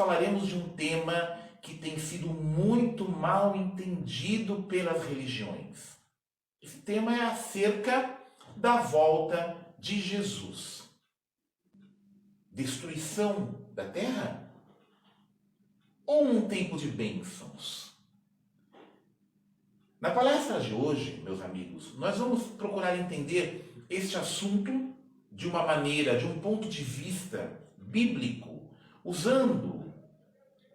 falaremos de um tema que tem sido muito mal entendido pelas religiões. Esse tema é acerca da volta de Jesus. Destruição da terra? Ou um tempo de bênçãos? Na palestra de hoje, meus amigos, nós vamos procurar entender este assunto de uma maneira, de um ponto de vista bíblico, usando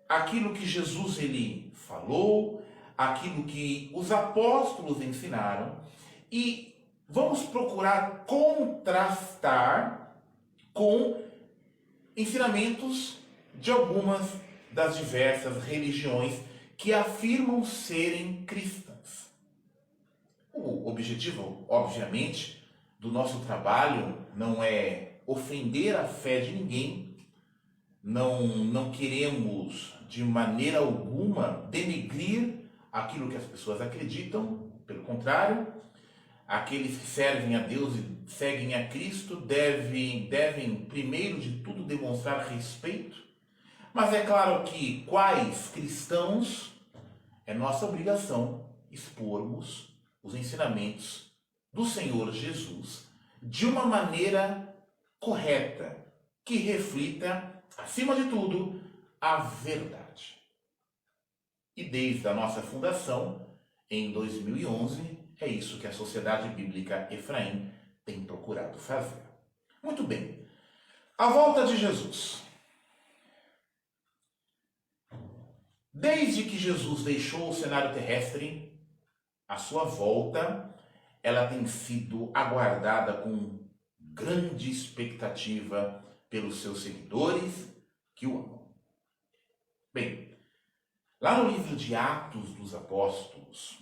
aquilo que Jesus ele falou, aquilo que os apóstolos ensinaram, e vamos procurar contrastar com ensinamentos de algumas das diversas religiões que afirmam serem cristãs. O objetivo, obviamente, do nosso trabalho não é ofender a fé de ninguém, não queremos de maneira alguma denegrir aquilo que as pessoas acreditam, pelo contrário, aqueles que servem a Deus e seguem a Cristo devem primeiro de tudo demonstrar respeito, mas é claro que, quais cristãos, é nossa obrigação expormos os ensinamentos do Senhor Jesus de uma maneira correta, que reflita, acima de tudo, a verdade. E desde a nossa fundação, em 2011, é isso que a Sociedade Bíblica Efraim tem procurado fazer. Muito bem. A volta de Jesus. Desde que Jesus deixou o cenário terrestre, a sua volta, ela tem sido aguardada com grande expectativa pelos seus seguidores que o amam. Bem, lá no livro de Atos dos Apóstolos,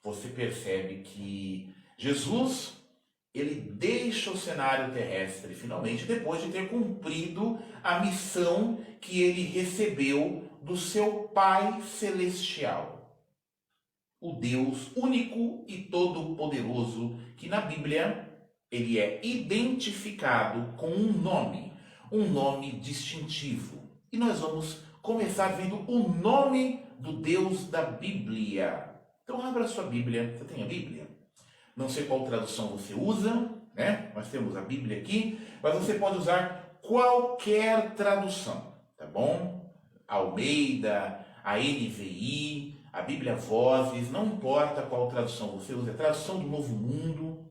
você percebe que Jesus, ele deixa o cenário terrestre finalmente, depois de ter cumprido a missão que ele recebeu do seu Pai Celestial. O Deus único e todo-poderoso, que na Bíblia ele é identificado com um nome distintivo. E nós vamos começar vendo o nome do Deus da Bíblia. Então abra a sua Bíblia. Você tem a Bíblia? Não sei qual tradução você usa, né? Nós temos a Bíblia aqui, mas você pode usar qualquer tradução, tá bom? Almeida, a NVI, a Bíblia Vozes, não importa qual tradução você usa, é a tradução do Novo Mundo,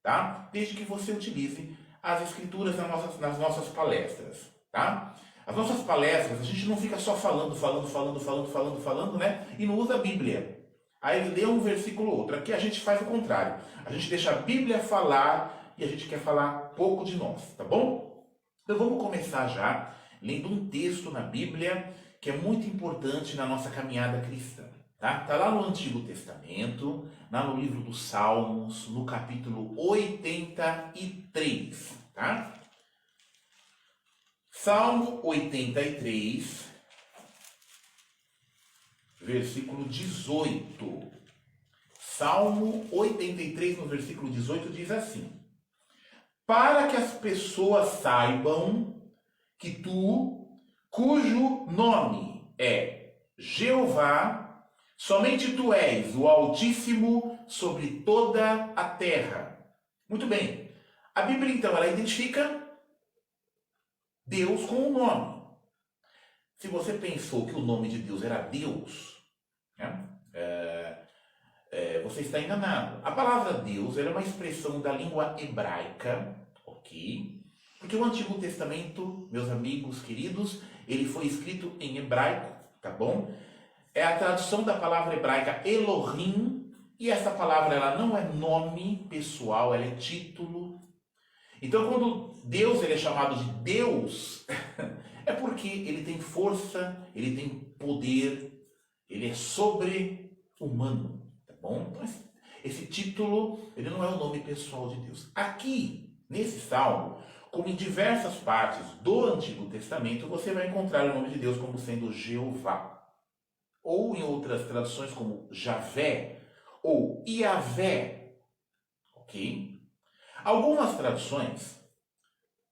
tá? Desde que você utilize as escrituras nas nossas palestras, tá? As nossas palestras, a gente não fica só falando, né? E não usa a Bíblia. Aí lê um versículo ou outro. Aqui a gente faz o contrário. A gente deixa a Bíblia falar e a gente quer falar pouco de nós, tá bom? Então vamos começar já lendo um texto na Bíblia que é muito importante na nossa caminhada cristã. Tá? Tá lá no Antigo Testamento, lá no livro dos Salmos, no capítulo 83. Tá? Salmo 83, versículo 18. Salmo 83, no versículo 18, diz assim: para que as pessoas saibam que tu, cujo nome é Jeová, somente tu és o Altíssimo sobre toda a terra. Muito bem. A Bíblia, então, ela identifica Deus com um nome. Se você pensou que o nome de Deus era Deus, né? Você está enganado. A palavra Deus ela é uma expressão da língua hebraica, ok? Porque o Antigo Testamento, meus amigos queridos, ele foi escrito em hebraico, tá bom? É a tradução da palavra hebraica Elohim, e essa palavra ela não é nome pessoal, ela é título. Então, quando Deus ele é chamado de Deus, é porque ele tem força, ele tem poder, ele é sobre-humano, tá bom? Então, esse título, ele não é o nome pessoal de Deus. Aqui, nesse salmo, como em diversas partes do Antigo Testamento, você vai encontrar o nome de Deus como sendo Jeová. Ou em outras traduções como Javé ou Iavé, ok? Algumas traduções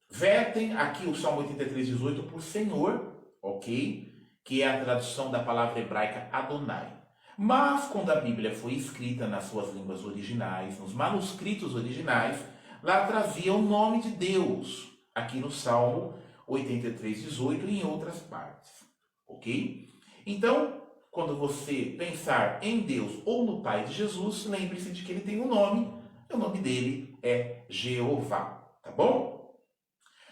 vertem aqui o Salmo 83, 18 por Senhor, ok? que é a tradução da palavra hebraica Adonai. Mas quando a Bíblia foi escrita nas suas línguas originais, nos manuscritos originais, lá trazia o nome de Deus, aqui no Salmo 83:18 e em outras partes. Ok? Então, quando você pensar em Deus ou no Pai de Jesus, lembre-se de que ele tem um nome, e o nome dele é Jeová. Tá bom?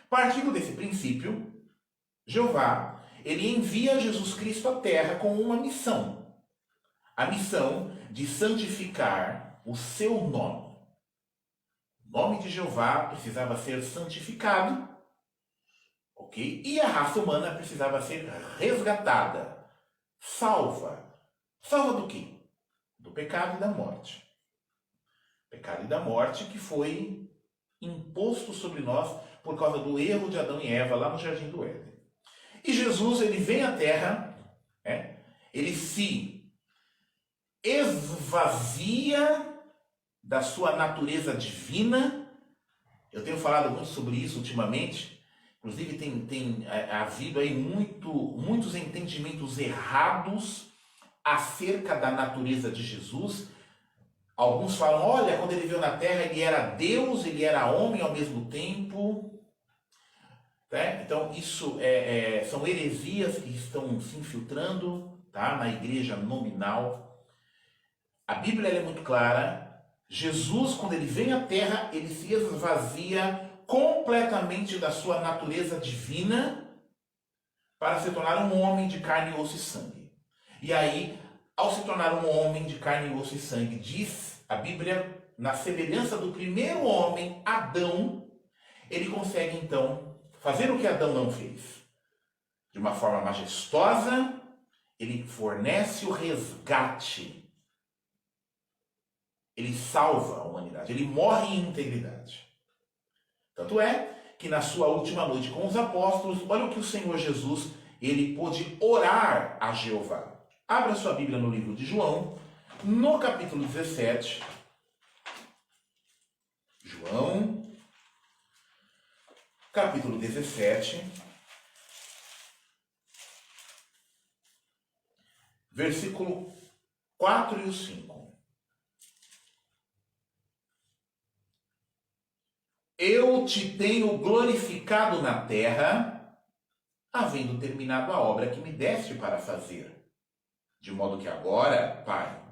Partindo desse princípio, Jeová, ele envia Jesus Cristo à Terra com uma missão. A missão de santificar o seu nome. O nome de Jeová precisava ser santificado, ok? E a raça humana precisava ser resgatada, salva. Salva do quê? Do pecado e da morte. Pecado e da morte que foi imposto sobre nós por causa do erro de Adão e Eva lá no Jardim do Éden. E Jesus, ele vem à Terra, ele se esvazia da sua natureza divina. Eu tenho falado muito sobre isso ultimamente. Inclusive tem havido aí muitos entendimentos errados acerca da natureza de Jesus. Alguns falam, olha, quando ele veio na Terra, ele era Deus, ele era homem ao mesmo tempo. Então, isso são heresias que estão se infiltrando, tá, na igreja nominal. A Bíblia é muito clara. Jesus, quando ele vem à Terra, ele se esvazia completamente da sua natureza divina para se tornar um homem de carne, osso e sangue. E aí, ao se tornar um homem de carne, osso e sangue, diz a Bíblia, na semelhança do primeiro homem, Adão, ele consegue então fazer o que Adão não fez. De uma forma majestosa, ele fornece o resgate. Ele salva a humanidade, ele morre em integridade. Tanto é que na sua última noite com os apóstolos, olha o que o Senhor Jesus, ele pôde orar a Jeová. Abra sua Bíblia no livro de João, no capítulo 17. João, capítulo 17, versículo 4 e 5. Eu te tenho glorificado na terra, havendo terminado a obra que me deste para fazer. De modo que agora, Pai,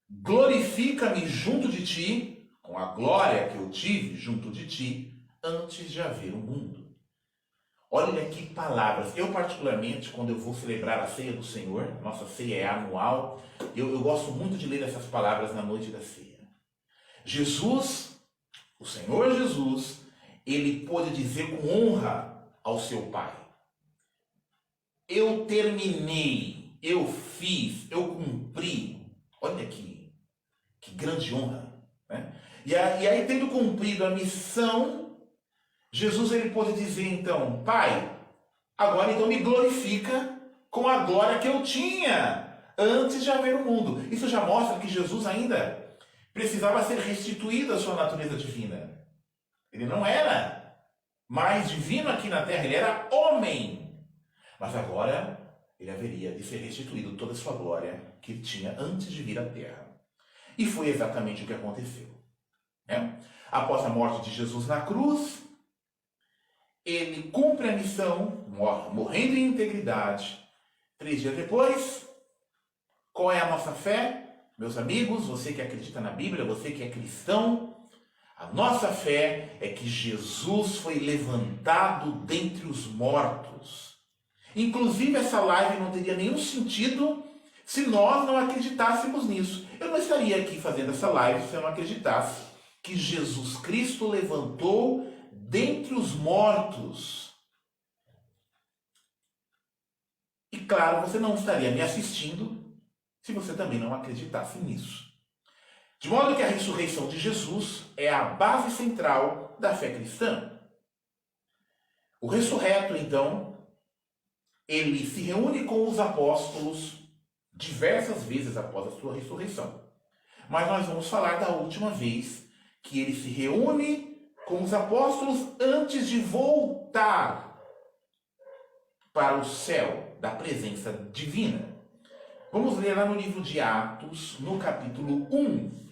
glorifica-me junto de ti, com a glória que eu tive junto de ti, antes de haver o mundo. Olha que palavras. Eu, particularmente, quando eu vou celebrar a ceia do Senhor, nossa ceia é anual, eu gosto muito de ler essas palavras na noite da ceia. Jesus, o Senhor Jesus, ele pôde dizer com honra ao seu Pai: eu terminei, eu fiz, eu cumpri. Olha que grande honra, né? E aí, tendo cumprido a missão, Jesus ele pôde dizer então: Pai, agora então me glorifica com a glória que eu tinha antes de haver o mundo. Isso já mostra que Jesus ainda precisava ser restituído à sua natureza divina. Ele não era mais divino aqui na terra, ele era homem. Mas agora ele haveria de ser restituído toda a sua glória que ele tinha antes de vir à terra. E foi exatamente o que aconteceu. Após a morte de Jesus na cruz, ele cumpre a missão, morrendo em integridade. 3 dias depois, qual é a nossa fé? Meus amigos, você que acredita na Bíblia, você que é cristão, a nossa fé é que Jesus foi levantado dentre os mortos. Inclusive, essa live não teria nenhum sentido se nós não acreditássemos nisso. Eu não estaria aqui fazendo essa live se eu não acreditasse que Jesus Cristo levantou dentre os mortos. E claro, você não estaria me assistindo se você também não acreditasse nisso. De modo que a ressurreição de Jesus é a base central da fé cristã. O ressurreto, então, ele se reúne com os apóstolos diversas vezes após a sua ressurreição. Mas nós vamos falar da última vez que ele se reúne com os apóstolos antes de voltar para o céu. da presença divina. Vamos ler lá no livro de Atos, no capítulo 1.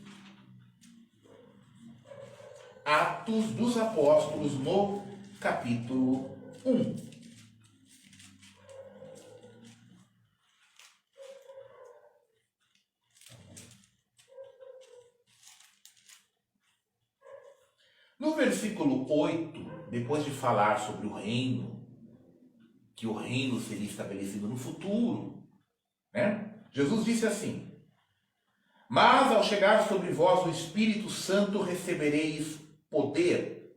Atos dos Apóstolos, no capítulo 1. No versículo 8, depois de falar sobre o reino, que o reino seria estabelecido no futuro, né? Jesus disse assim: mas ao chegar sobre vós o Espírito Santo recebereis poder,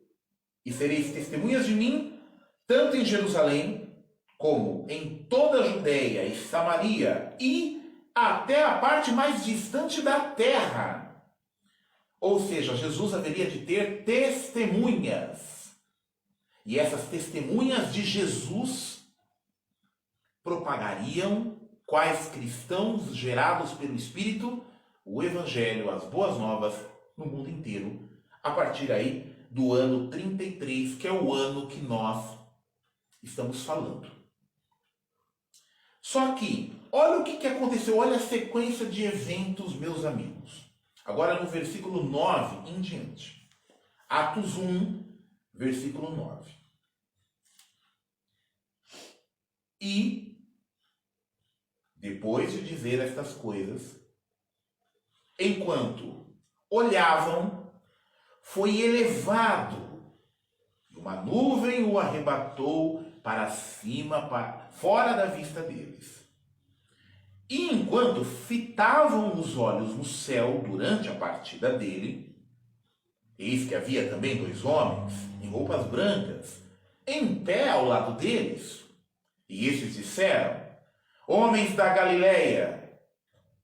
e sereis testemunhas de mim, tanto em Jerusalém, como em toda a Judéia e Samaria, e até a parte mais distante da terra. Ou seja, Jesus haveria de ter testemunhas. E essas testemunhas de Jesus propagariam, quais cristãos gerados pelo Espírito, o Evangelho, as boas novas, no mundo inteiro, a partir aí do ano 33, que é o ano que nós estamos falando. Só que, olha o que aconteceu, olha a sequência de eventos, meus amigos. Agora no versículo 9 em diante. Atos 1, versículo 9. E, depois de dizer estas coisas, enquanto olhavam, foi elevado, e uma nuvem o arrebatou para cima, fora da vista deles. E enquanto fitavam os olhos no céu durante a partida dele, eis que havia também 2 homens, em roupas brancas, em pé ao lado deles. E estes disseram: homens da Galileia,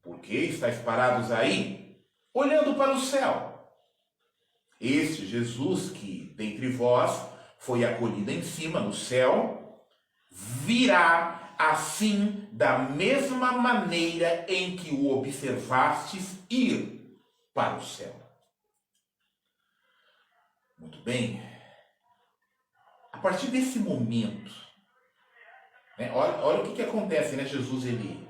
por que estáis parados aí, olhando para o céu? Este Jesus que, dentre vós, foi acolhido em cima no céu, virá assim da mesma maneira em que o observastes ir para o céu. Muito bem. A partir desse momento, né, olha o que acontece, né? Jesus, ele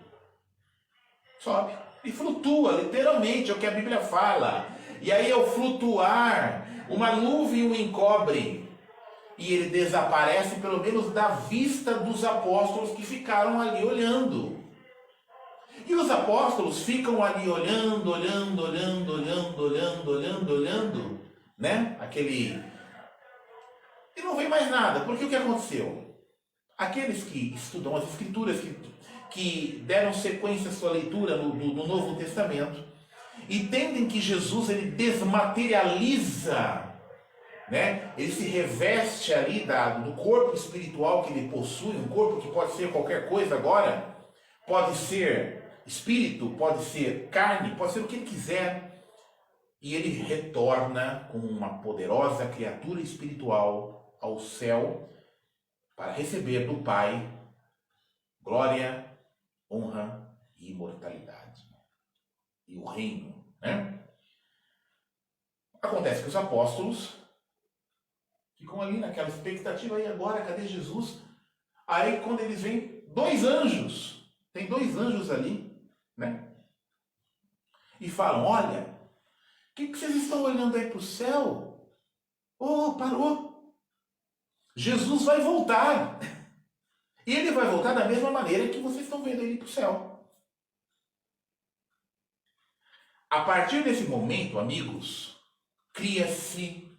sobe e flutua, literalmente, é o que a Bíblia fala. E aí, ao flutuar, uma nuvem o encobre. E ele desaparece, pelo menos da vista dos apóstolos que ficaram ali olhando. E os apóstolos ficam ali olhando, né? E não vem mais nada, porque o que aconteceu? Aqueles que estudam as Escrituras, que deram sequência à sua leitura no Novo Testamento, entendem que Jesus ele desmaterializa, né? Ele se reveste ali do corpo espiritual que ele possui, um corpo que pode ser qualquer coisa agora, pode ser espírito, pode ser carne, pode ser o que ele quiser, e ele retorna como uma poderosa criatura espiritual ao céu para receber do Pai glória, honra e imortalidade. E o reino, né? Acontece que os apóstolos ficam ali naquela expectativa, e agora, cadê Jesus? Aí quando eles veem 2 anjos, tem 2 anjos ali, né? E falam: olha, o que vocês estão olhando aí para o céu? Oh, parou! Jesus vai voltar. E ele vai voltar da mesma maneira que vocês estão vendo ele para o céu. A partir desse momento, amigos, cria-se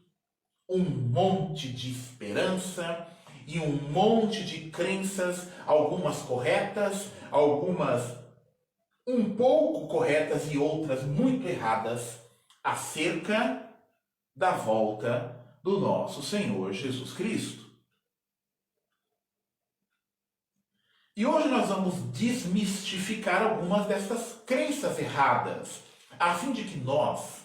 um monte de esperança e um monte de crenças, algumas corretas, algumas um pouco corretas e outras muito erradas, acerca da volta do nosso Senhor Jesus Cristo. E hoje nós vamos desmistificar algumas dessas crenças erradas, a fim de que nós,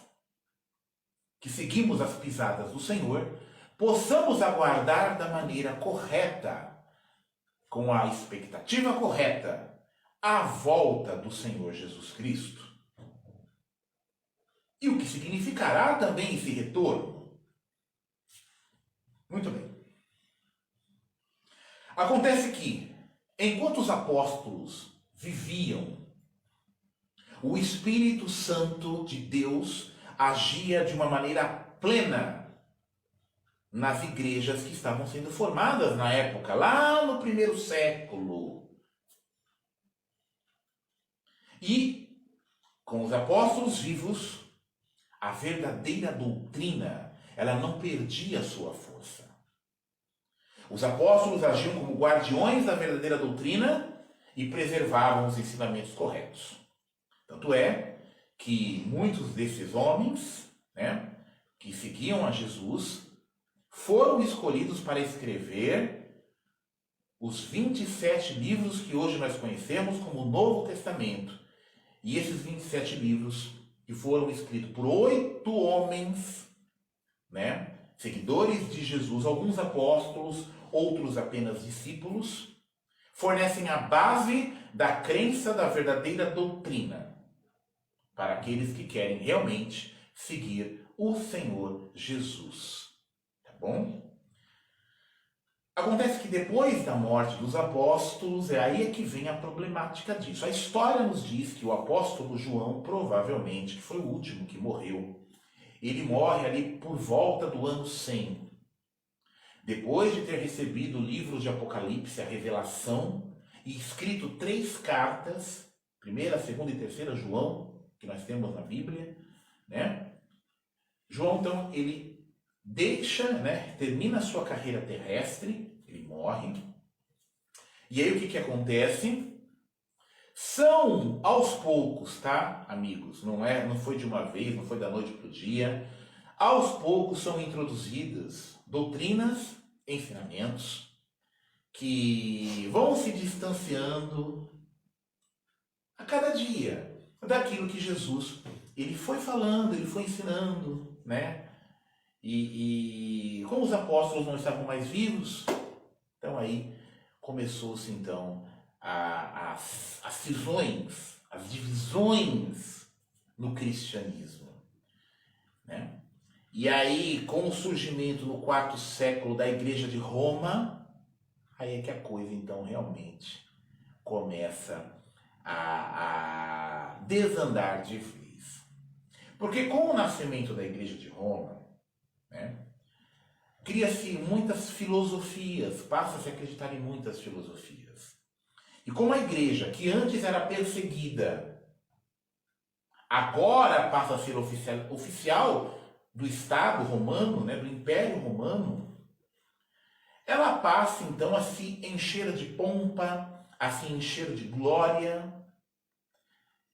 que seguimos as pisadas do Senhor, possamos aguardar da maneira correta, com a expectativa correta, a volta do Senhor Jesus Cristo. E o que significará também esse retorno? Muito bem. Acontece que enquanto os apóstolos viviam, o Espírito Santo de Deus agia de uma maneira plena nas igrejas que estavam sendo formadas na época, lá no primeiro século. E, com os apóstolos vivos, a verdadeira doutrina, ela não perdia sua força. Os apóstolos agiam como guardiões da verdadeira doutrina e preservavam os ensinamentos corretos. Tanto é que muitos desses homens, né, que seguiam a Jesus, foram escolhidos para escrever os 27 livros que hoje nós conhecemos como o Novo Testamento. E esses 27 livros, que foram escritos por 8 homens, né, seguidores de Jesus, alguns apóstolos, outros apenas discípulos, fornecem a base da crença da verdadeira doutrina para aqueles que querem realmente seguir o Senhor Jesus. Tá bom? Acontece que depois da morte dos apóstolos, é aí que vem a problemática disso. A história nos diz que o apóstolo João, provavelmente, que foi o último que morreu, ele morre ali por volta do ano 100. Depois de ter recebido o livro de Apocalipse, a Revelação, e escrito 3 cartas, 1ª, 2ª e 3ª João, que nós temos na Bíblia, né? João, então, ele deixa, né, termina a sua carreira terrestre, ele morre. E aí o que acontece? São aos poucos, tá, amigos? Não foi de uma vez, não foi da noite para o dia. Aos poucos são introduzidas doutrinas, ensinamentos que vão se distanciando a cada dia daquilo que Jesus ele foi falando, ele foi ensinando, né? E como os apóstolos não estavam mais vivos, então aí começou-se então as cisões, as divisões no cristianismo, né? E aí, com o surgimento no 4º século da Igreja de Roma, aí é que a coisa então realmente começa a desandar de vez. Porque com o nascimento da Igreja de Roma, né, cria-se muitas filosofias, passa-se a acreditar em muitas filosofias. E como a igreja, que antes era perseguida, agora passa a ser oficial do Estado romano, né, do Império Romano, ela passa então a se encher de pompa, a se encher de glória.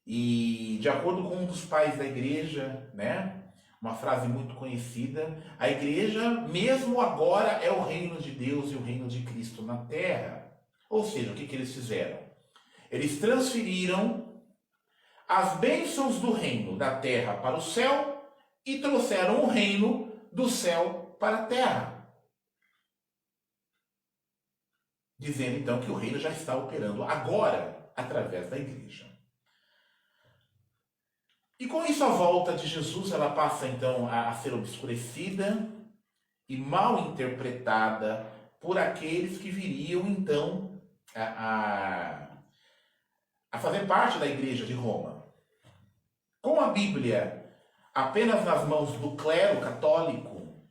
E de acordo com um dos pais da igreja, né, uma frase muito conhecida, a igreja, mesmo agora, é o reino de Deus e o reino de Cristo na terra. Ou seja, o que eles fizeram? Eles transferiram as bênçãos do reino da terra para o céu e trouxeram o reino do céu para a terra. Dizendo então que o reino já está operando agora através da igreja. E com isso a volta de Jesus, ela passa então a ser obscurecida e mal interpretada por aqueles que viriam então a fazer parte da Igreja de Roma. Com a Bíblia apenas nas mãos do clero católico,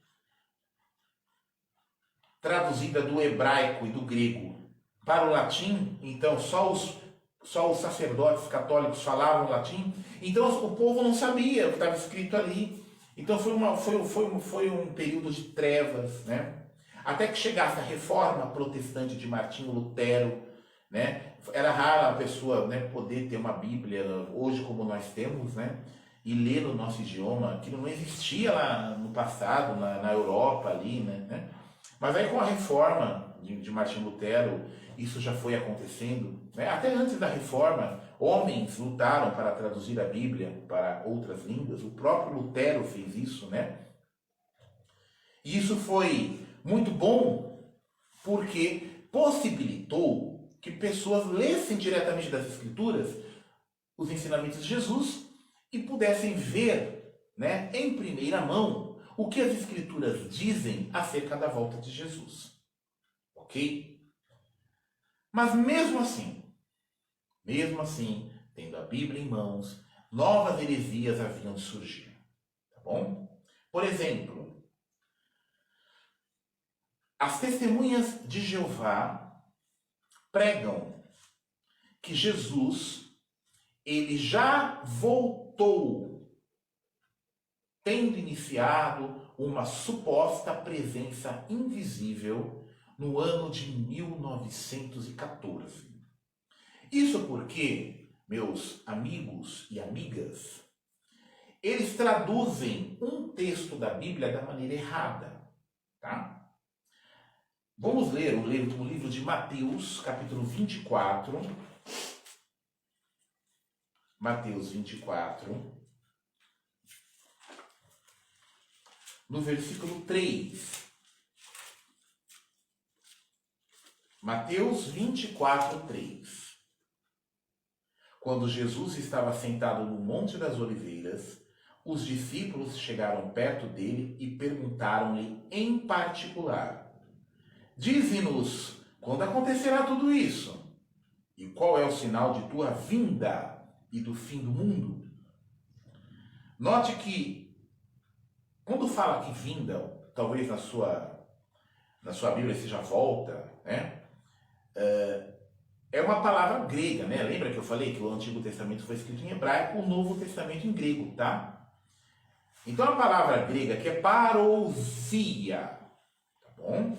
traduzida do hebraico e do grego para o latim, então só os sacerdotes católicos falavam latim, então o povo não sabia o que estava escrito ali. Então foi um período de trevas, né? Até que chegasse a reforma protestante de Martinho Lutero, né? Era raro a pessoa, né, poder ter uma Bíblia hoje como nós temos, né? E ler no nosso idioma, aquilo não existia lá no passado, na Europa ali, né? Mas aí com a reforma de Martinho Lutero, isso já foi acontecendo, né? Até antes da reforma, homens lutaram para traduzir a Bíblia para outras línguas. O próprio Lutero fez isso, né? E isso foi muito bom porque possibilitou que pessoas lessem diretamente das Escrituras os ensinamentos de Jesus e pudessem ver, né, em primeira mão o que as Escrituras dizem acerca da volta de Jesus. Ok? Mas mesmo assim, tendo a Bíblia em mãos, novas heresias haviam de surgir. Tá bom? Por exemplo, as testemunhas de Jeová pregam que Jesus, ele já voltou, tendo iniciado uma suposta presença invisível no ano de 1914. Isso porque, meus amigos e amigas, eles traduzem um texto da Bíblia da maneira errada, tá? Vamos ler o livro de Mateus, capítulo 24. Mateus 24, no versículo 3. Mateus 24, 3. Quando Jesus estava sentado no Monte das Oliveiras, os discípulos chegaram perto dele e perguntaram-lhe em particular: Dize-nos, quando acontecerá tudo isso? E qual é o sinal de tua vinda e do fim do mundo? Note que, quando fala que vinda, talvez na sua Bíblia seja volta, né? É uma palavra grega, né? Lembra que eu falei que o Antigo Testamento foi escrito em hebraico, o Novo Testamento em grego, tá? Então a palavra grega que é parousia, tá bom?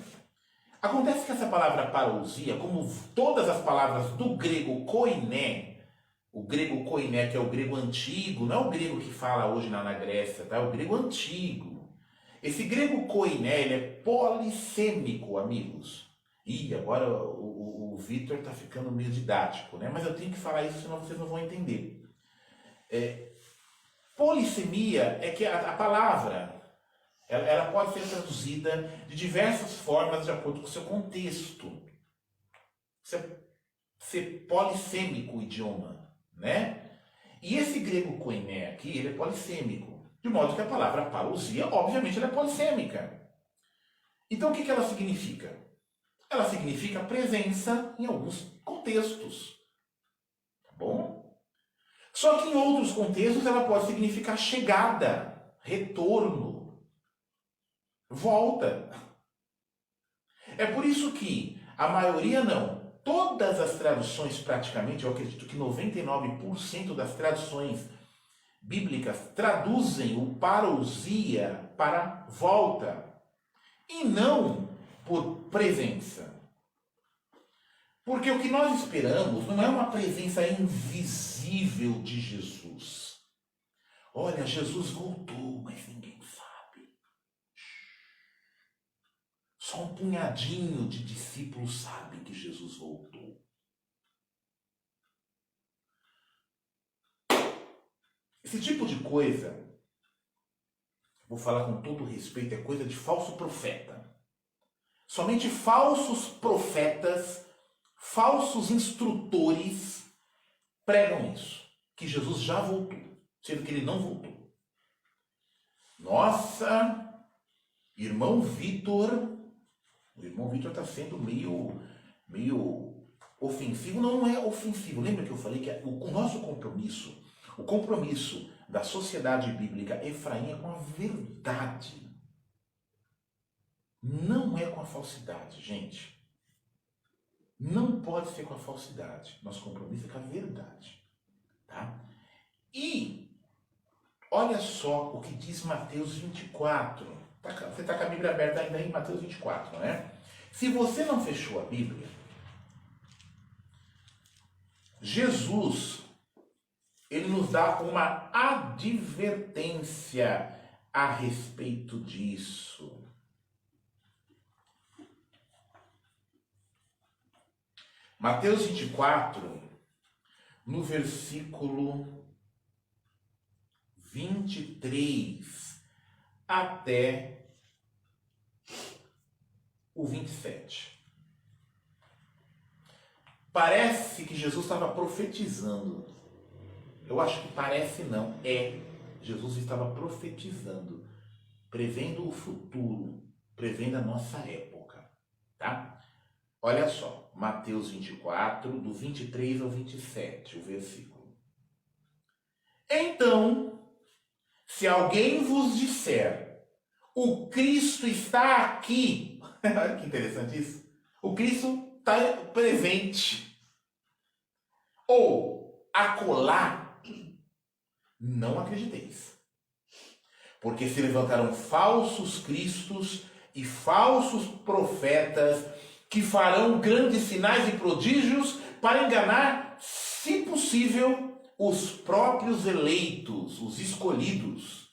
Acontece que essa palavra parousia, como todas as palavras do grego koiné, o grego koiné, que é o grego antigo, não é o grego que fala hoje na Grécia, tá? É o grego antigo. Esse grego koiné, ele é polissêmico, amigos. E agora o Vitor está ficando meio didático, né? Mas eu tenho que falar isso, senão vocês não vão entender. Polissemia é que a palavra ela pode ser traduzida de diversas formas de acordo com o seu contexto. Ser polissêmico o idioma, né? E esse grego koiné aqui, ele é polissêmico. De modo que a palavra parousia, obviamente, ela é polissêmica. Então, o que ela significa? Ela significa presença em alguns contextos. Tá bom? Só que em outros contextos ela pode significar chegada, retorno, volta. É por isso que a maioria não. Todas as traduções, praticamente, eu acredito que 99% das traduções bíblicas traduzem o parousia para volta e não por presença. Porque o que nós esperamos não é uma presença invisível de Jesus. Olha, Jesus voltou, mas ninguém sabe. Só um punhadinho de discípulos sabe que Jesus voltou. Esse tipo de coisa, vou falar com todo respeito, é coisa de falso profeta. Somente falsos profetas, falsos instrutores pregam isso, que Jesus já voltou, sendo que ele não voltou. Nossa, irmão Vitor, o irmão Vitor está sendo meio ofensivo. Não é ofensivo. Lembra que eu falei que o nosso compromisso, o compromisso da sociedade bíblica Efraim é com a verdade. Não é com a falsidade, gente. Não pode ser com a falsidade. Nosso compromisso é com a verdade. Tá? E olha só o que diz Mateus 24. Você está com a Bíblia aberta ainda em Mateus 24, não é? Se você não fechou a Bíblia, Jesus, ele nos dá uma advertência a respeito disso. Mateus 24, no versículo 23 até o 27. Parece que Jesus estava profetizando. Eu acho que parece não, Jesus estava profetizando, prevendo o futuro, prevendo a nossa época, tá? Olha só. Mateus 24, do 23 ao 27, o versículo. Então, se alguém vos disser, o Cristo está aqui, olha que interessante isso, o Cristo está presente, ou acolá, não acrediteis. Porque se levantarão falsos cristos e falsos profetas que farão grandes sinais e prodígios para enganar, se possível, os próprios eleitos, os escolhidos.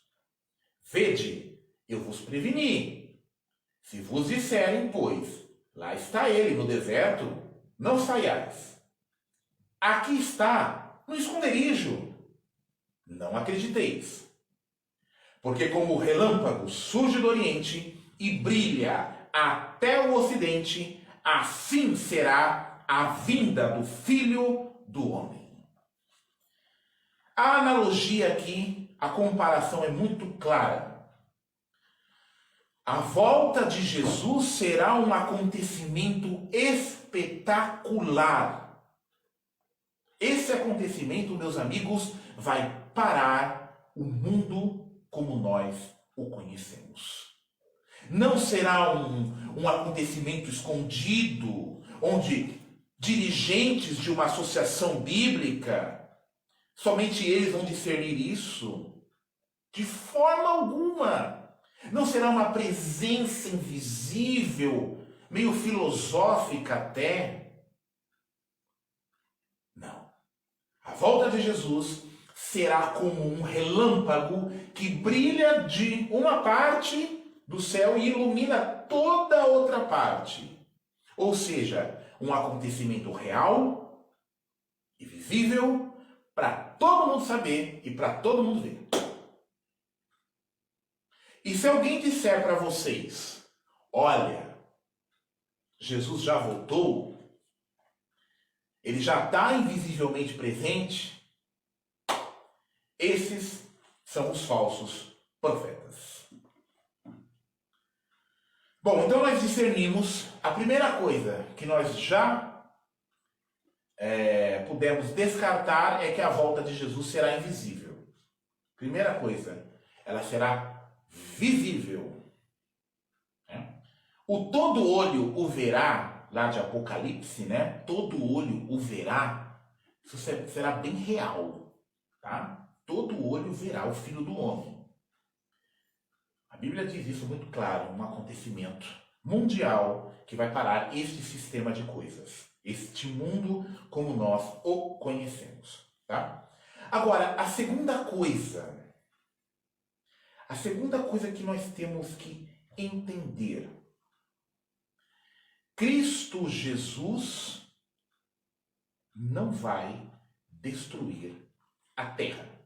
Vede, eu vos preveni. Se vos disserem, pois, lá está ele no deserto, não saiais. Aqui está, no esconderijo, não acrediteis. Porque como o relâmpago surge do oriente e brilha até o ocidente, assim será a vinda do Filho do Homem. A analogia aqui, a comparação é muito clara. A volta de Jesus será um acontecimento espetacular. Esse acontecimento, meus amigos, vai parar o mundo como nós o conhecemos. Não será um acontecimento escondido, onde dirigentes de uma associação bíblica, somente eles vão discernir isso. De forma alguma. Não será uma presença invisível, meio filosófica até. Não. A volta de Jesus será como um relâmpago que brilha de uma parte do céu e ilumina toda a outra parte. Ou seja, um acontecimento real e visível para todo mundo saber e para todo mundo ver. E se alguém disser para vocês, olha, Jesus já voltou, ele já está invisivelmente presente, esses são os falsos profetas. Bom, então nós discernimos a primeira coisa que nós já pudemos descartar é que a volta de Jesus será invisível. Primeira coisa, ela será visível. O todo olho o verá, lá de Apocalipse, né? Todo olho o verá, isso será bem real, tá? Todo olho verá o Filho do Homem. A Bíblia diz isso muito claro, um acontecimento mundial que vai parar este sistema de coisas, este mundo como nós o conhecemos, tá? Agora, a segunda coisa que nós temos que entender, Cristo Jesus não vai destruir a terra.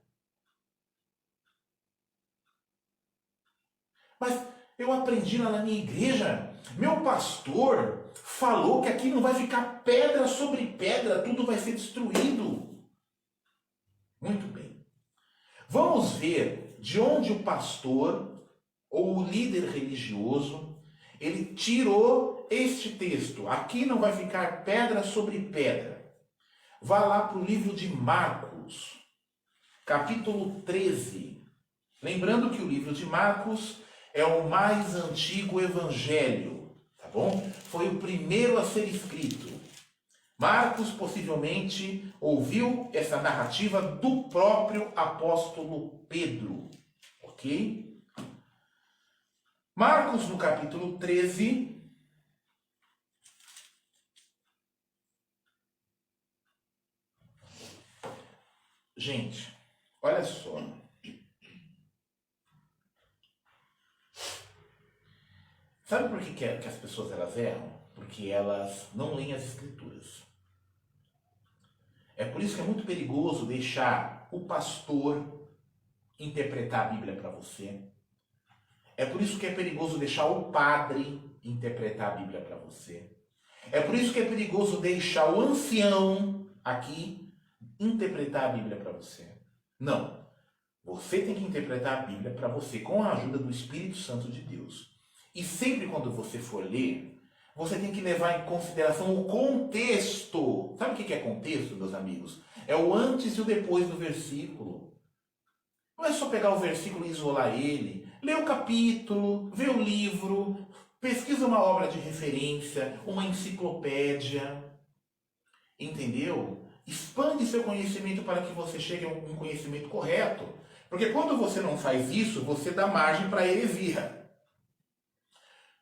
Mas eu aprendi lá na minha igreja, meu pastor falou que aqui não vai ficar pedra sobre pedra, tudo vai ser destruído. Muito bem. Vamos ver de onde o pastor ou o líder religioso, ele tirou este texto. Aqui não vai ficar pedra sobre pedra. Vá lá para o livro de Marcos, capítulo 13. Lembrando que o livro de Marcos é o mais antigo evangelho, tá bom? Foi o primeiro a ser escrito. Marcos possivelmente ouviu essa narrativa do próprio apóstolo Pedro, ok? Marcos, no capítulo 13, gente, olha só. Sabe por que as pessoas elas erram? Porque elas não leem as escrituras. É por isso que é muito perigoso deixar o pastor interpretar a Bíblia para você. É por isso que é perigoso deixar o padre interpretar a Bíblia para você. É por isso que é perigoso deixar o ancião aqui interpretar a Bíblia para você. Não. Você tem que interpretar a Bíblia para você com a ajuda do Espírito Santo de Deus. E sempre quando você for ler, Você tem que levar em consideração o contexto. Sabe o que é contexto, meus amigos? É o antes e o depois do versículo. Não é só pegar o versículo e isolar ele. Lê o capítulo, vê o livro, pesquisa uma obra de referência, uma enciclopédia. Entendeu? Expande seu conhecimento para que você chegue a um conhecimento correto. Porque quando você não faz isso, você dá margem para a heresia.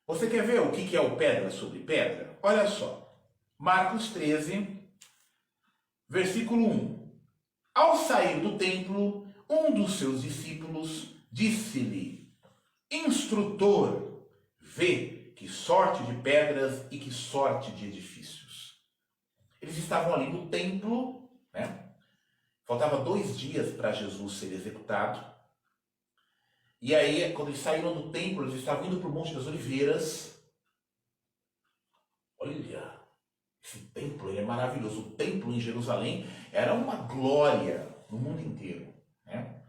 Você quer ver o que é o pedra sobre pedra? Olha só. Marcos 13, versículo 1. Ao sair do templo, um dos seus discípulos disse-lhe: Instrutor, vê que sorte de pedras e que sorte de edifícios. Eles estavam ali no templo, né? Faltava 2 dias para Jesus ser executado. E aí, quando eles saíram do templo, eles estavam indo para o Monte das Oliveiras. Olha, esse templo é maravilhoso. O templo em Jerusalém era uma glória no mundo inteiro, né?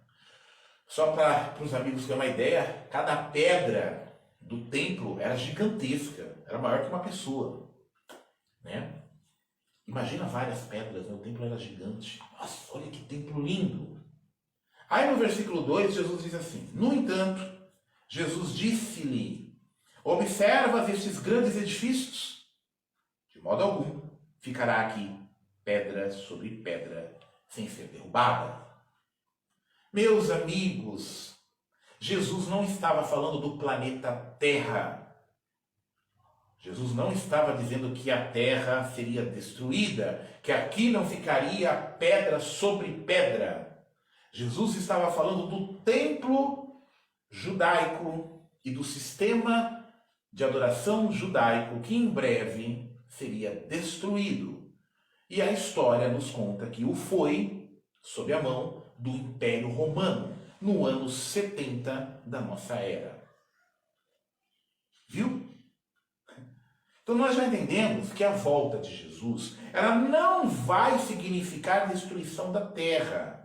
Só para os amigos terem uma ideia, cada pedra do templo era gigantesca, era maior que uma pessoa, né? Imagina várias pedras, né? O templo era gigante. Nossa, olha que templo lindo! Aí no versículo 2, Jesus diz assim: No entanto, Jesus disse-lhe: Observas estes grandes edifícios? De modo algum ficará aqui pedra sobre pedra sem ser derrubada. Meus amigos, Jesus não estava falando do planeta Terra. Jesus não estava dizendo que a Terra seria destruída, que aqui não ficaria pedra sobre pedra. Jesus estava falando do templo judaico e do sistema de adoração judaico que em breve seria destruído. E a história nos conta que o foi sob a mão do Império Romano, no ano 70 da nossa era. Viu? Então nós já entendemos que a volta de Jesus, ela não vai significar destruição da terra.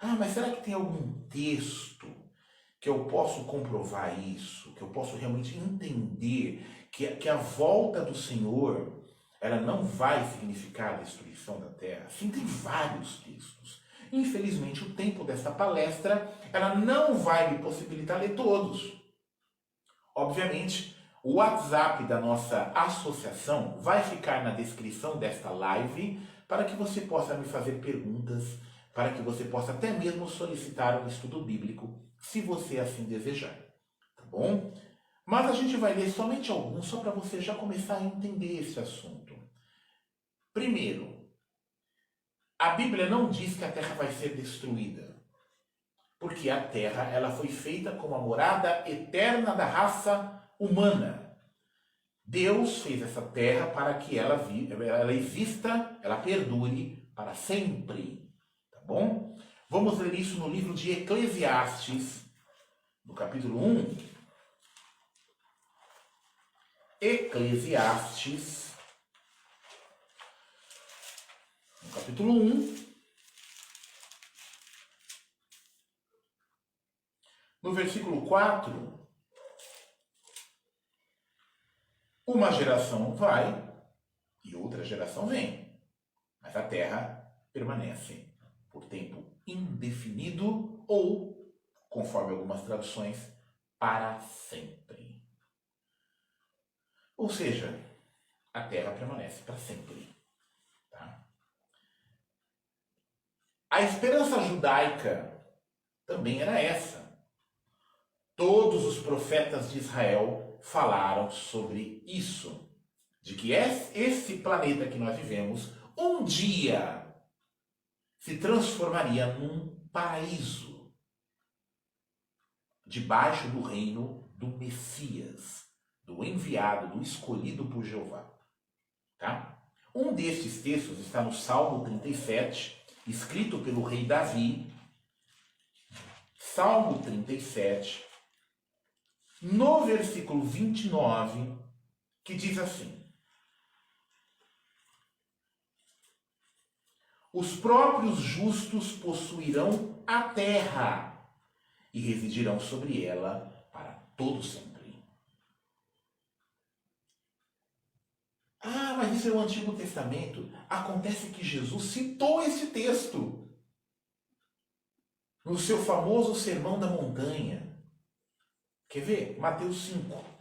Ah, mas será que tem algum texto que eu posso comprovar isso? Que eu posso realmente entender que a volta do Senhor, ela não vai significar a destruição da terra? Sim, tem vários textos. Infelizmente, o tempo dessa palestra, ela não vai me possibilitar ler todos. Obviamente, o WhatsApp da nossa associação vai ficar na descrição desta live para que você possa me fazer perguntas, para que você possa até mesmo solicitar um estudo bíblico, se você assim desejar. Tá bom? Mas a gente vai ler somente alguns, só para você já começar a entender esse assunto. Primeiro, a Bíblia não diz que a terra vai ser destruída, porque a terra ela foi feita como a morada eterna da raça humana. Deus fez essa terra para que ela exista, ela perdure para sempre. Bom, vamos ler isso no livro de Eclesiastes, no capítulo 1. Eclesiastes, no capítulo 1, no versículo 4, uma geração vai e outra geração vem, mas a terra permanece por tempo indefinido ou, conforme algumas traduções, para sempre. Ou seja, a terra permanece para sempre. Tá? A esperança judaica também era essa. Todos os profetas de Israel falaram sobre isso, de que esse planeta que nós vivemos, um dia se transformaria num paraíso, debaixo do reino do Messias, do enviado, do escolhido por Jeová. Tá? Um destes textos está no Salmo 37, escrito pelo rei Davi. Salmo 37, no versículo 29, que diz assim: Os próprios justos possuirão a terra e residirão sobre ela para todo sempre. Ah, mas isso é o Antigo Testamento. Acontece que Jesus citou esse texto no seu famoso Sermão da Montanha. Quer ver? Mateus 5.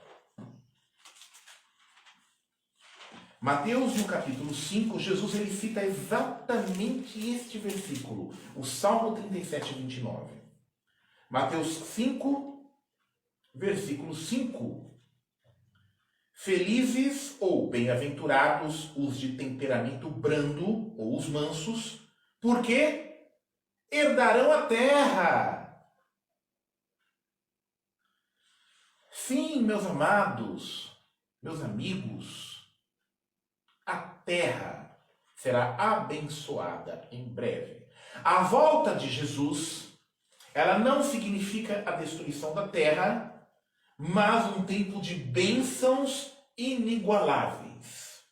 Mateus, no capítulo 5, Jesus ele cita exatamente este versículo, o Salmo 37, 29. Mateus 5, versículo 5. Felizes ou bem-aventurados os de temperamento brando, ou os mansos, porque herdarão a terra. Sim, meus amados, meus amigos, a terra será abençoada em breve. A volta de Jesus, ela não significa a destruição da terra, mas um tempo de bênçãos inigualáveis.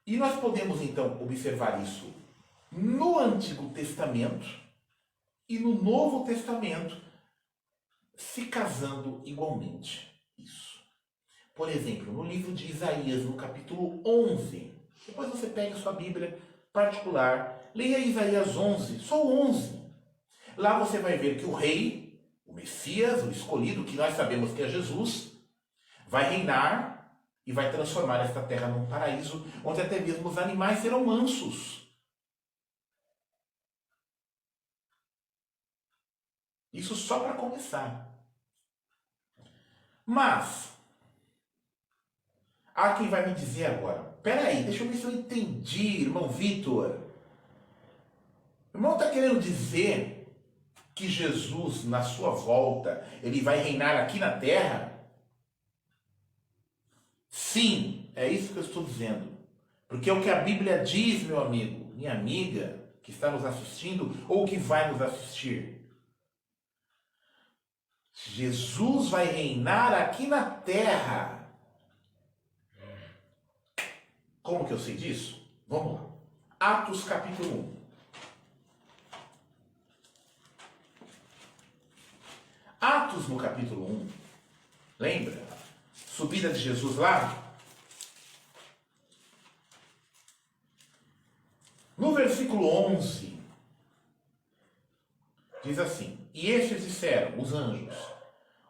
E nós podemos então observar isso no Antigo Testamento e no Novo Testamento se casando igualmente. Isso. Por exemplo, no livro de Isaías, no capítulo 11, depois você pega a sua Bíblia particular, leia Isaías 11, só 11. Lá você vai ver que o rei, o Messias, o escolhido, que nós sabemos que é Jesus, vai reinar e vai transformar esta terra num paraíso, onde até mesmo os animais serão mansos. Isso só para começar. Mas, há quem vai me dizer agora, peraí, deixa eu ver se eu entendi, irmão Vitor. O irmão está querendo dizer que Jesus, na sua volta, ele vai reinar aqui na terra? Sim, é isso que eu estou dizendo. Porque é o que a Bíblia diz, meu amigo, minha amiga, que está nos assistindo ou que vai nos assistir. Jesus vai reinar aqui na terra. Como que eu sei disso? Vamos lá. Atos capítulo 1. Atos no capítulo 1, lembra? Subida de Jesus lá? No versículo 11, diz assim: E estes disseram, os anjos,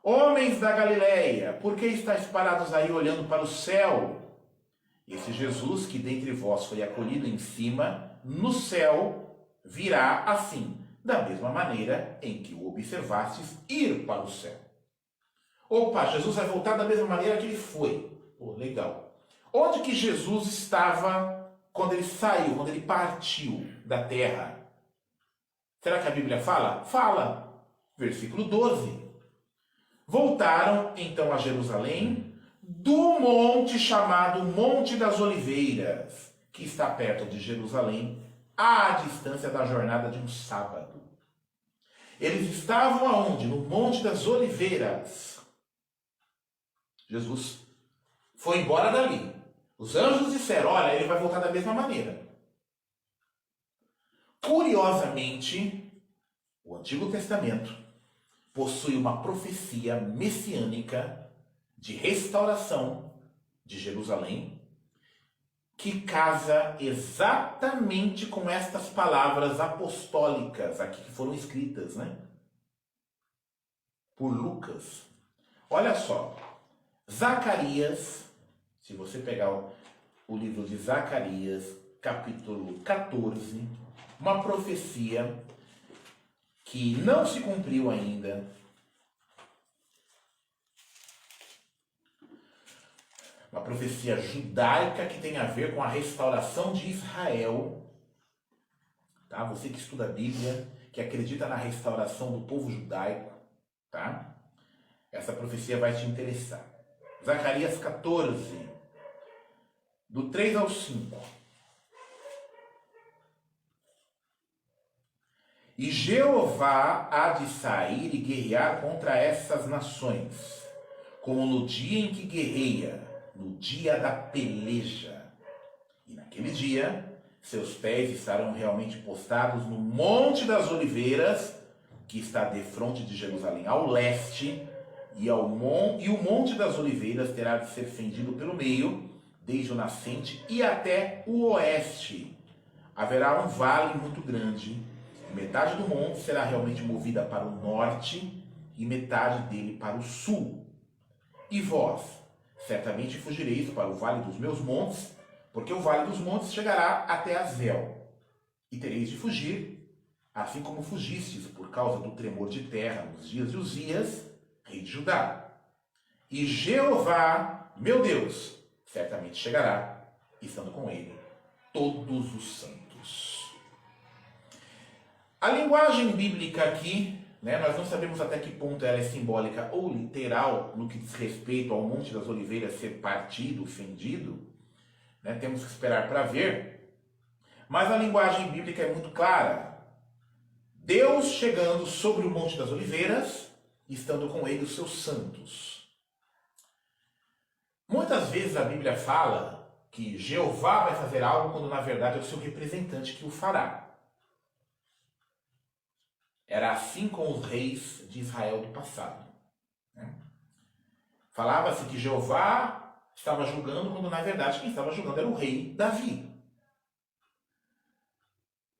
homens da Galileia, por que estáis parados aí olhando para o céu? Esse Jesus que dentre vós foi acolhido em cima, no céu, virá assim, da mesma maneira em que o observastes ir para o céu. Opa, Jesus vai voltar da mesma maneira que ele foi. Pô, legal. Onde que Jesus estava quando ele saiu, quando ele partiu da terra? Será que a Bíblia fala? Fala. Versículo 12. Voltaram então a Jerusalém do monte chamado Monte das Oliveiras, que está perto de Jerusalém, à distância da jornada de um sábado. Eles estavam aonde? No Monte das Oliveiras. Jesus foi embora dali. Os anjos disseram, olha, ele vai voltar da mesma maneira. Curiosamente, o Antigo Testamento possui uma profecia messiânica de restauração de Jerusalém, que casa exatamente com estas palavras apostólicas aqui que foram escritas, né? Por Lucas. Olha só, Zacarias, se você pegar o livro de Zacarias, capítulo 14, uma profecia que não se cumpriu ainda. Uma profecia judaica que tem a ver com a restauração de Israel. Tá? Você que estuda a Bíblia, que acredita na restauração do povo judaico, tá? Essa profecia vai te interessar. Zacarias 14, do 3 ao 5. E Jeová há de sair e guerrear contra essas nações, como no dia em que guerreia, no dia da peleja. E naquele dia, seus pés estarão realmente postados no Monte das Oliveiras, que está defronte de Jerusalém ao leste, e o monte das oliveiras terá de ser fendido pelo meio, desde o nascente e até o oeste. Haverá um vale muito grande, e metade do monte será realmente movida para o norte, e metade dele para o sul. E vós, certamente fugireis para o vale dos meus montes, porque o vale dos montes chegará até Azel, e tereis de fugir, assim como fugistes por causa do tremor de terra nos dias de Uzias, rei de Judá. E Jeová, meu Deus, certamente chegará, estando com ele todos os santos. A linguagem bíblica aqui, nós não sabemos até que ponto ela é simbólica ou literal no que diz respeito ao Monte das Oliveiras ser partido, fendido. Temos que esperar para ver. Mas a linguagem bíblica é muito clara. Deus chegando sobre o Monte das Oliveiras, estando com ele os seus santos. Muitas vezes a Bíblia fala que Jeová vai fazer algo quando na verdade é o seu representante que o fará. Era assim com os reis de Israel do passado. Falava-se que Jeová estava julgando, quando na verdade quem estava julgando era o rei Davi.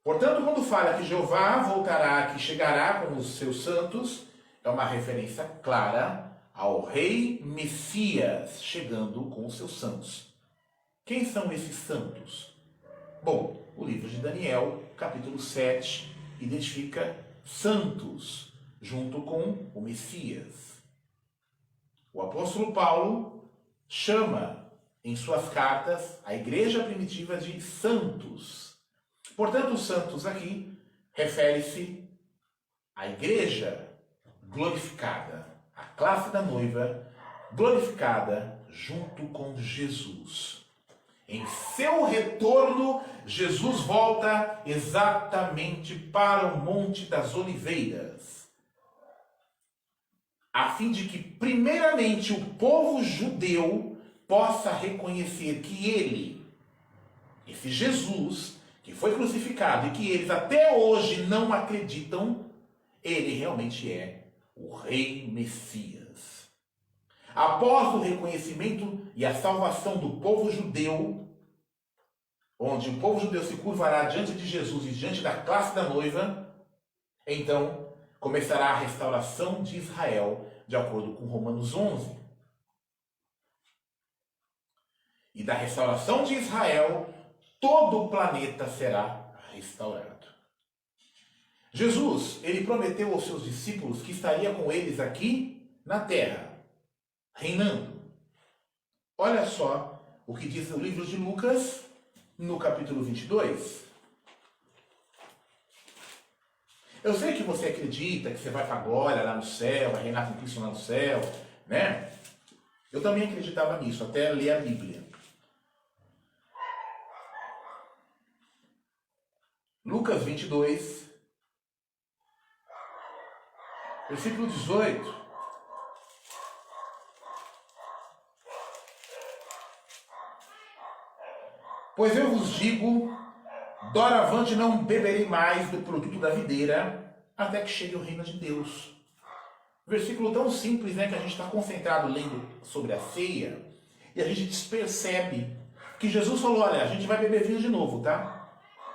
Portanto, quando fala que Jeová voltará, que chegará com os seus santos, é uma referência clara ao rei Messias chegando com os seus santos. Quem são esses santos? Bom, o livro de Daniel, capítulo 7, identifica santos, junto com o Messias. O apóstolo Paulo chama em suas cartas a igreja primitiva de santos. Portanto, os santos aqui refere-se à igreja glorificada, à classe da noiva glorificada junto com Jesus. Em seu retorno, Jesus volta exatamente para o Monte das Oliveiras, a fim de que, primeiramente, o povo judeu possa reconhecer que ele, esse Jesus, que foi crucificado e que eles até hoje não acreditam, ele realmente é o Rei Messias. Após o reconhecimento e a salvação do povo judeu, onde o povo judeu se curvará diante de Jesus e diante da classe da noiva, então começará a restauração de Israel, de acordo com Romanos 11. E da restauração de Israel, todo o planeta será restaurado. Jesus, ele prometeu aos seus discípulos que estaria com eles aqui na terra, reinando. Olha só o que diz o livro de Lucas, no capítulo 22. Eu sei que você acredita que você vai para a glória lá no céu, vai reinar com Cristo lá no céu, né? Eu também acreditava nisso, até ler a Bíblia. Lucas 22, versículo 18. Pois eu vos digo, doravante não beberei mais do produto da videira, até que chegue o reino de Deus. Versículo tão simples, que a gente está concentrado lendo sobre a ceia, e a gente percebe que Jesus falou, olha, a gente vai beber vinho de novo, tá?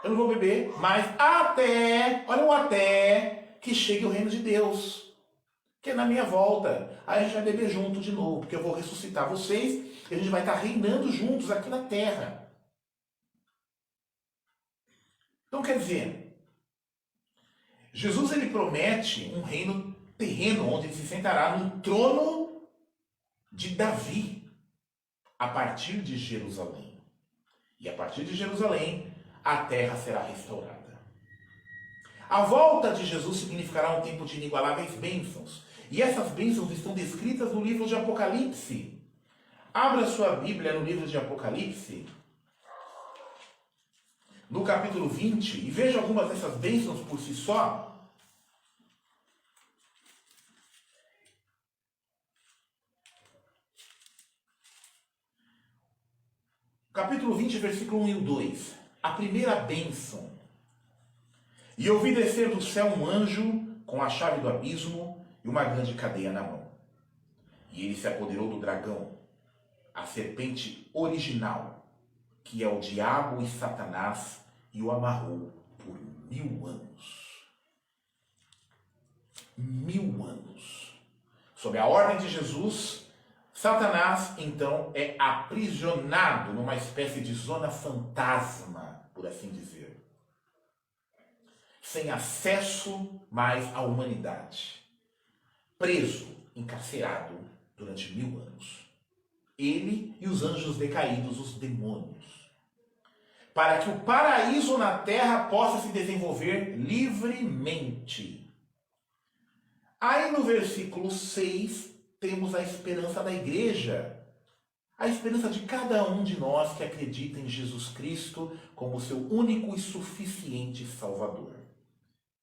Eu não vou beber mais até, olha o até, que chegue o reino de Deus, que é na minha volta. Aí a gente vai beber junto de novo, porque eu vou ressuscitar vocês, e a gente vai estar reinando juntos aqui na terra. Então, quer dizer, Jesus ele promete um reino terreno, onde ele se sentará no trono de Davi, a partir de Jerusalém. E a partir de Jerusalém, a terra será restaurada. A volta de Jesus significará um tempo de inigualáveis bênçãos. E essas bênçãos estão descritas no livro de Apocalipse. Abra sua Bíblia no livro de Apocalipse, no capítulo 20, e veja algumas dessas bênçãos por si só. Capítulo 20, versículo 1 e 2. A primeira bênção. E ouvi descer do céu um anjo com a chave do abismo e uma grande cadeia na mão. E ele se apoderou do dragão, a serpente original, que é o diabo e Satanás, e o amarrou por 1000 anos. 1000 anos. Sob a ordem de Jesus, Satanás, então, é aprisionado numa espécie de zona fantasma, por assim dizer. Sem acesso mais à humanidade. Preso, encarcerado durante 1000 anos. Ele e os anjos decaídos, os demônios. Para que o paraíso na terra possa se desenvolver livremente. Aí no versículo 6, temos a esperança da igreja. A esperança de cada um de nós que acredita em Jesus Cristo como seu único e suficiente Salvador.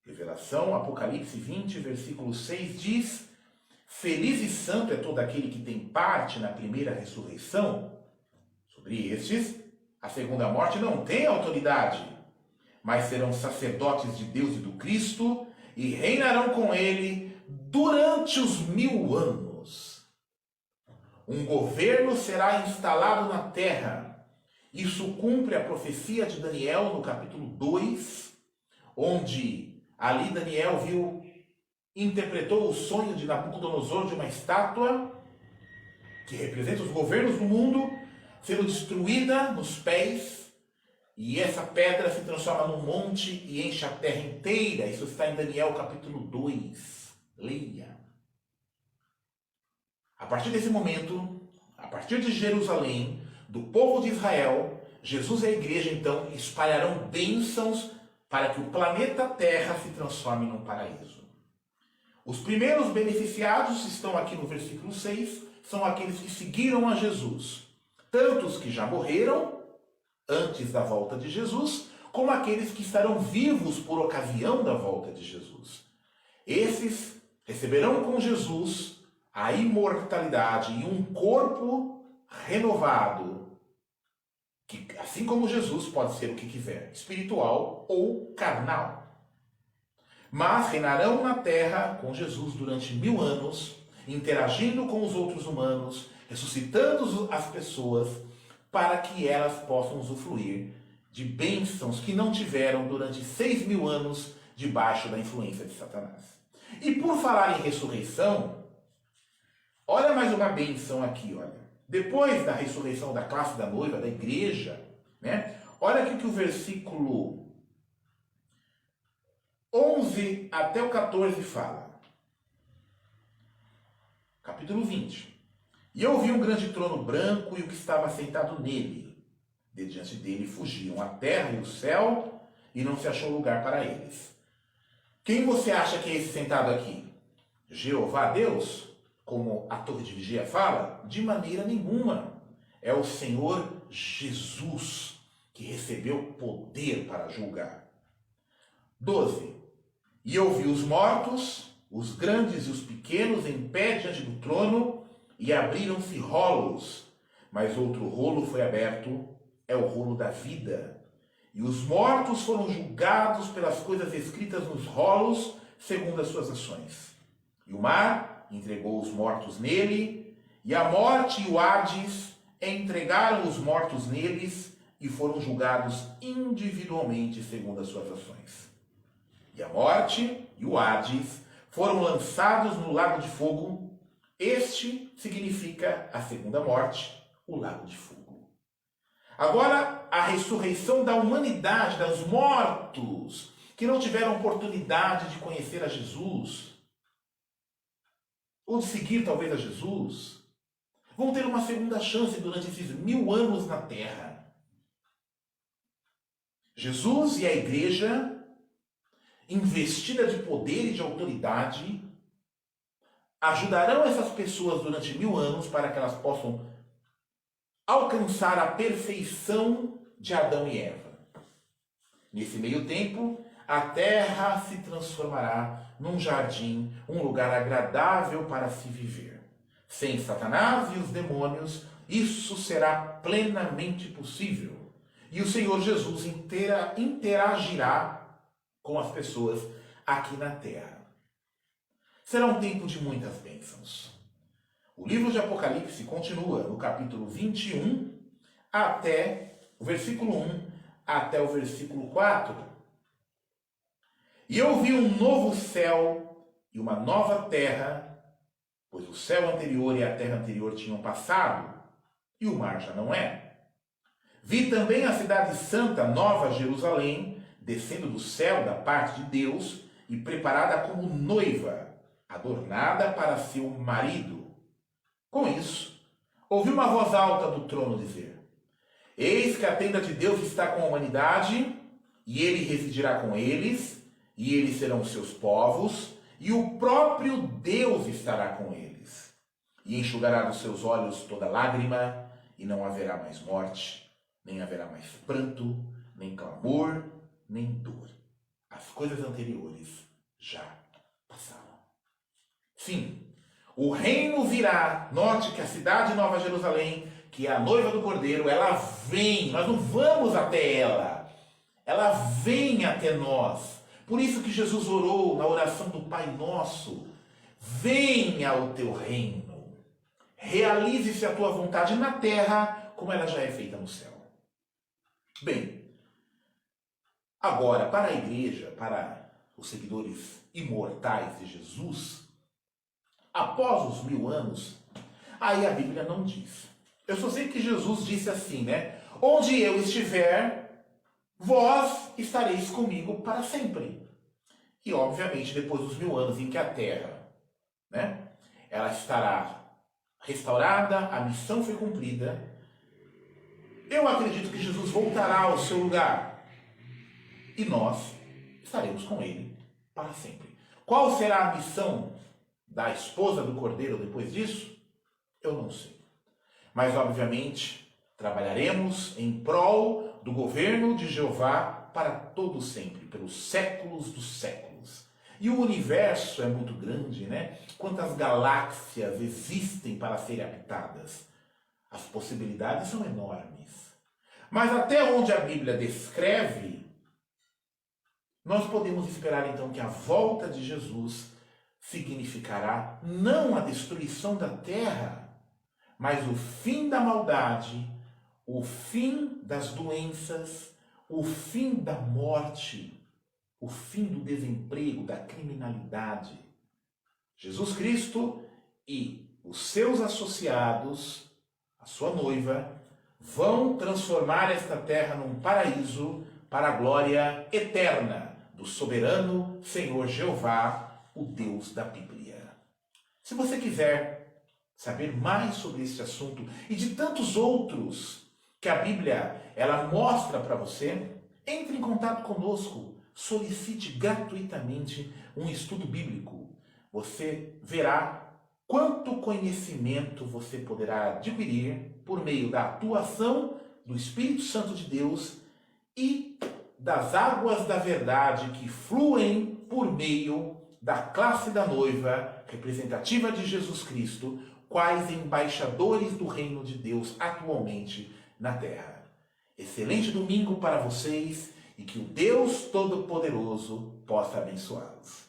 Revelação, Apocalipse 20, versículo 6 diz: Feliz e santo é todo aquele que tem parte na primeira ressurreição. Sobre estes, a segunda morte não tem autoridade, mas serão sacerdotes de Deus e do Cristo e reinarão com ele durante os 1000 anos. Um governo será instalado na terra. Isso cumpre a profecia de Daniel no capítulo 2, onde ali Daniel interpretou o sonho de Nabucodonosor de uma estátua que representa os governos do mundo sendo destruída nos pés, e essa pedra se transforma num monte e enche a terra inteira. Isso está em Daniel capítulo 2. Leia. A partir desse momento, a partir de Jerusalém, do povo de Israel, Jesus e a igreja então espalharão bênçãos para que o planeta Terra se transforme num paraíso. Os primeiros beneficiados estão aqui no versículo 6, são aqueles que seguiram a Jesus. Tanto os que já morreram antes da volta de Jesus, como aqueles que estarão vivos por ocasião da volta de Jesus. Esses receberão com Jesus a imortalidade e um corpo renovado, que, assim como Jesus, pode ser o que quiser, espiritual ou carnal. Mas reinarão na terra com Jesus durante 1000 anos, interagindo com os outros humanos, ressuscitando as pessoas, para que elas possam usufruir de bênçãos que não tiveram durante 6000 anos debaixo da influência de Satanás. E por falar em ressurreição, olha mais uma bênção aqui, olha. Depois da ressurreição da classe da noiva, da igreja, né? Olha aqui que o versículo 11 até o 14 fala. Capítulo 20. E eu vi um grande trono branco e o que estava sentado nele. De diante dele fugiam a terra e o céu, e não se achou lugar para eles. Quem você acha que é esse sentado aqui? Jeová Deus? Como a torre de vigia fala? De maneira nenhuma. É o Senhor Jesus que recebeu poder para julgar. 12. E eu vi os mortos, os grandes e os pequenos, em pé diante do trono, e abriram-se rolos, mas outro rolo foi aberto, é o rolo da vida. E os mortos foram julgados pelas coisas escritas nos rolos, segundo as suas ações. E o mar entregou os mortos nele, e a morte e o Hades entregaram os mortos neles, e foram julgados individualmente segundo as suas ações. E a morte e o Hades foram lançados no lago de fogo. Este significa a segunda morte, o lago de fogo. Agora, a ressurreição da humanidade, dos mortos, que não tiveram oportunidade de conhecer a Jesus, ou de seguir talvez a Jesus, vão ter uma segunda chance durante esses 1000 anos na Terra. Jesus e a igreja, investida de poder e de autoridade, ajudarão essas pessoas durante 1000 anos para que elas possam alcançar a perfeição de Adão e Eva. Nesse meio tempo, a terra se transformará num jardim, um lugar agradável para se viver. Sem Satanás e os demônios, isso será plenamente possível. E o Senhor Jesus interagirá com as pessoas aqui na terra. Será um tempo de muitas bênçãos. O livro de Apocalipse continua no capítulo 21 até o versículo 1 até o versículo 4. E eu vi um novo céu e uma nova terra, pois o céu anterior e a terra anterior tinham passado, e o mar já não é. Vi também a cidade santa, Nova Jerusalém, descendo do céu da parte de Deus e preparada como noiva, adornada para seu marido. Com isso, ouvi uma voz alta do trono dizer: Eis que a tenda de Deus está com a humanidade, e ele residirá com eles, e eles serão seus povos, e o próprio Deus estará com eles. E enxugará dos seus olhos toda lágrima, e não haverá mais morte, nem haverá mais pranto, nem clamor, nem dor. As coisas anteriores já passaram. Sim, o reino virá. Note que a cidade de Nova Jerusalém, que é a noiva do Cordeiro, ela vem. Nós não vamos até ela. Ela vem até nós. Por isso que Jesus orou na oração do Pai Nosso: venha o teu reino. Realize-se a tua vontade na terra, como ela já é feita no céu. Bem, agora, para a igreja, para os seguidores imortais de Jesus, após os 1000 anos, aí a Bíblia não diz. Eu só sei que Jesus disse assim, né? Onde eu estiver, vós estareis comigo para sempre. E, obviamente, depois dos 1000 anos em que a terra, né, ela estará restaurada, a missão foi cumprida, eu acredito que Jesus voltará ao seu lugar. E nós estaremos com ele para sempre. Qual será a missão da esposa do Cordeiro depois disso? Eu não sei. Mas, obviamente, trabalharemos em prol do governo de Jeová para todo sempre, pelos séculos dos séculos. E o universo é muito grande, né? Quantas galáxias existem para serem habitadas? As possibilidades são enormes. Mas até onde a Bíblia descreve, nós podemos esperar então que a volta de Jesus significará não a destruição da terra, mas o fim da maldade, o fim das doenças, o fim da morte, o fim do desemprego, da criminalidade. Jesus Cristo e os seus associados, a sua noiva, vão transformar esta terra num paraíso para a glória eterna do soberano Senhor Jeová, o Deus da Bíblia. Se você quiser saber mais sobre este assunto e de tantos outros que a Bíblia ela mostra para você, entre em contato conosco, solicite gratuitamente um estudo bíblico. Você verá quanto conhecimento você poderá adquirir por meio da atuação do Espírito Santo de Deus e das águas da verdade que fluem por meio da classe da noiva, representativa de Jesus Cristo, quais embaixadores do reino de Deus atualmente na terra. Excelente domingo para vocês e que o Deus Todo-Poderoso possa abençoá-los.